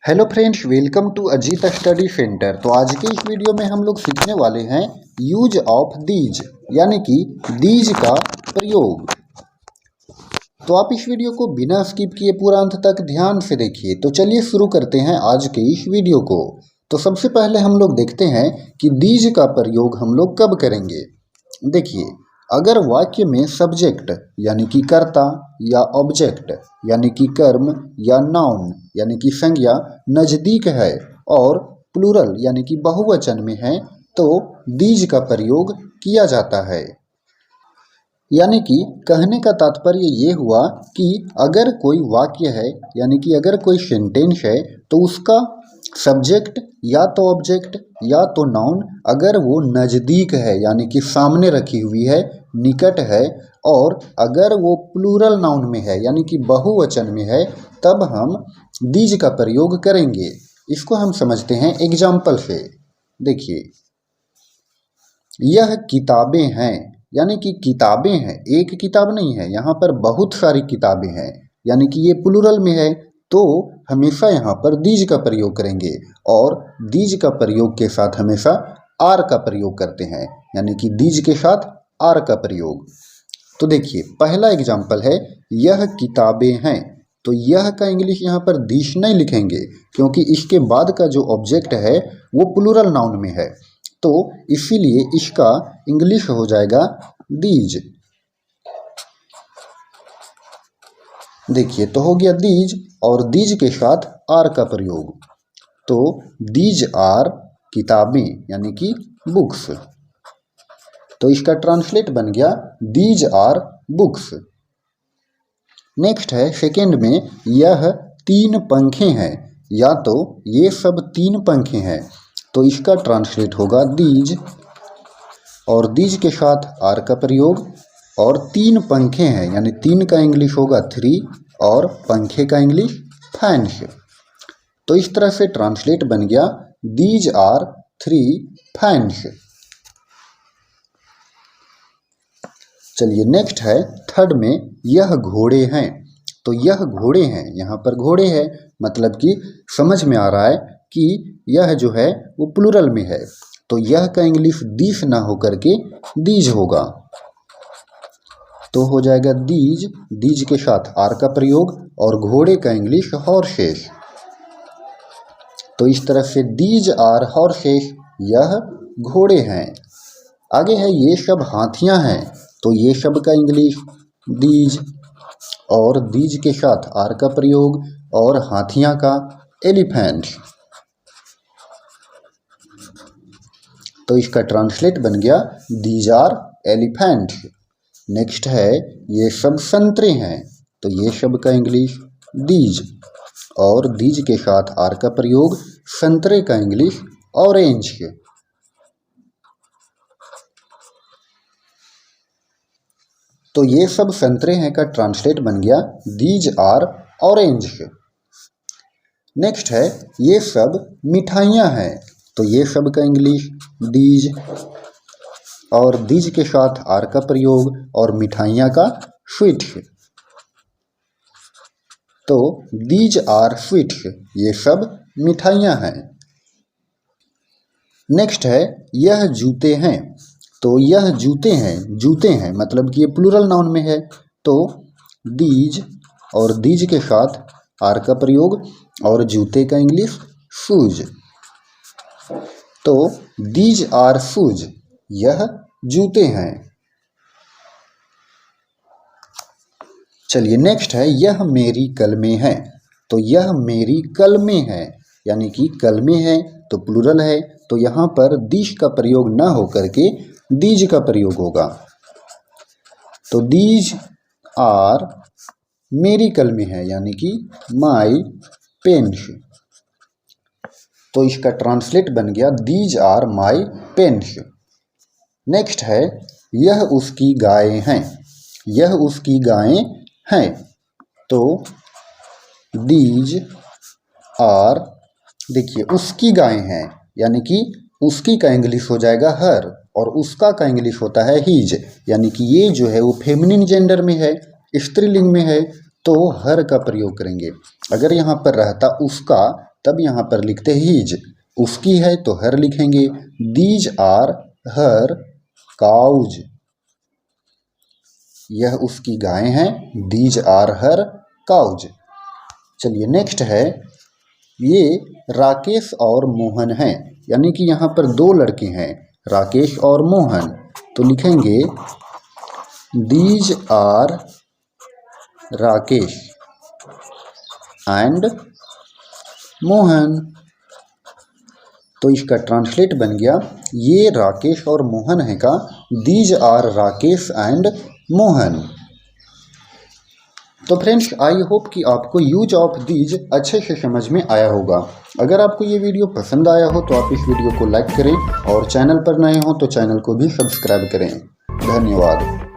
Hello friends, welcome to Ajit study centre. तो आज के इस वीडियो में हम लोग सीखने वाले हैं यूज ऑफ दीज, यानी कि दीज का प्रयोग। तो आप इस वीडियो को बिना स्किप किए पूरा अंत तक ध्यान से देखिए। तो चलिए शुरू करते हैं आज के इस वीडियो को। तो सबसे पहले हम लोग देखते हैं कि दीज का प्रयोग हम लोग कब करेंगे। देखिए, अगर वाक्य में सब्जेक्ट यानी कि कर्ता या ऑब्जेक्ट यानी कि कर्म या नाउन यानी कि संज्ञा नज़दीक है और प्लूरल यानी कि बहुवचन में है तो दीज का प्रयोग किया जाता है। यानी कि कहने का तात्पर्य ये हुआ कि अगर कोई वाक्य है यानी कि अगर कोई सेंटेंस है तो उसका सब्जेक्ट या तो ऑब्जेक्ट या तो नाउन अगर वो नज़दीक है यानी कि सामने रखी हुई है, निकट है, और अगर वो प्लूरल नाउन में है यानी कि बहुवचन में है, तब हम दीज का प्रयोग करेंगे। इसको हम समझते हैं एग्जाम्पल से। देखिए, यह किताबें हैं, यानी कि किताबें हैं, एक किताब नहीं है, यहाँ पर बहुत सारी किताबें हैं, यानी कि ये प्लूरल में है तो हमेशा यहाँ पर दीज का प्रयोग करेंगे। और दीज का प्रयोग के साथ हमेशा आर का प्रयोग करते हैं, यानी कि दीज के साथ आर का प्रयोग। तो देखिए, पहला एग्जाम्पल है यह किताबें हैं। तो यह का इंग्लिश यहाँ पर दीज नहीं लिखेंगे क्योंकि इसके बाद का जो ऑब्जेक्ट है वो प्लूरल नाउन में है, तो इसीलिए इसका इंग्लिश हो जाएगा दीज। देखिए, तो हो गया दीज और दीज के साथ आर का प्रयोग। तो दीज आर किताबें यानी कि बुक्स। तो इसका ट्रांसलेट बन गया दीज आर बुक्स। नेक्स्ट है सेकेंड में यह 3 पंखे हैं, या तो ये सब 3 पंखे हैं, तो इसका ट्रांसलेट होगा दीज और दीज के साथ आर का प्रयोग। और 3 पंखे हैं यानी 3 का इंग्लिश होगा 3 और पंखे का इंग्लिश फैन्स। तो इस तरह से ट्रांसलेट बन गया दीज आर 3 फैन्स। चलिए, नेक्स्ट है थर्ड में यह घोड़े हैं। तो यह घोड़े हैं, यहाँ पर घोड़े है मतलब कि समझ में आ रहा है कि यह जो है वो प्लूरल में है, तो यह का इंग्लिश दीस ना होकर के दीज होगा, तो हो जाएगा दीज, दीज के साथ आर का प्रयोग, और घोड़े का इंग्लिश हॉर्सेस। तो इस तरह से दीज आर हॉर्सेस, यह घोड़े हैं। आगे है ये सब हाथियां हैं। तो ये सब का इंग्लिश दीज और दीज के साथ आर का प्रयोग, और हाथियां का एलिफेंट। तो इसका ट्रांसलेट बन गया दीज आर एलिफेंट। नेक्स्ट है ये सब संतरे हैं। तो ये सब का इंग्लिश दीज और दीज के साथ आर का प्रयोग, संतरे का इंग्लिश ऑरेंज। तो ये सब संतरे हैं का ट्रांसलेट बन गया दीज आर ऑरेंज। नेक्स्ट है ये सब मिठाइयाँ हैं। तो ये सब का इंग्लिश दीज और दीज के साथ आर का प्रयोग, और मिठाइयाँ का स्वीट्स। तो दीज आर स्वीट्स, ये सब मिठाइयाँ हैं। नेक्स्ट है यह जूते हैं। तो यह जूते हैं, जूते हैं मतलब कि ये प्लूरल नाउन में है, तो दीज और दीज के साथ आर का प्रयोग, और जूते का इंग्लिश शूज। तो दीज आर शूज, यह जूते हैं। चलिए, नेक्स्ट है यह मेरी कलमें हैं। तो यह मेरी कलमें हैं, यानी कि कलमें हैं तो प्लूरल है, तो यहाँ पर दीज का प्रयोग ना होकर के दीज का प्रयोग होगा। तो दीज आर मेरी कलमें हैं, यानी कि माई पेन्स। तो इसका ट्रांसलेट बन गया these are my pens. Next है यह उसकी गायें हैं। यह उसकी गायें हैं, तो दीज आर, देखिए उसकी गायें हैं यानी कि उसकी का इंग्लिश हो जाएगा हर, और उसका का इंग्लिश होता है हीज, यानी कि ये जो है वो फेमिनिन जेंडर में है, स्त्रीलिंग में है, तो हर का प्रयोग करेंगे। अगर यहाँ पर रहता उसका तब यहाँ पर लिखते हीज, उसकी है तो हर लिखेंगे। दीज आर हर काउज, यह उसकी गायें हैं। These are her cows. चलिए नेक्स्ट है, ये राकेश और मोहन हैं, यानी कि यहाँ पर दो लड़के हैं, राकेश और मोहन। तो लिखेंगे these are Rakesh and Mohan. तो इसका ट्रांसलेट बन गया, ये राकेश और मोहन है का, these are Rakesh and Mohan. तो फ्रेंड्स, आई होप कि आपको यूज ऑफ दीज अच्छे से समझ में आया होगा। अगर आपको ये वीडियो पसंद आया हो तो आप इस वीडियो को लाइक करें और चैनल पर नए हो तो चैनल को भी सब्सक्राइब करें। धन्यवाद।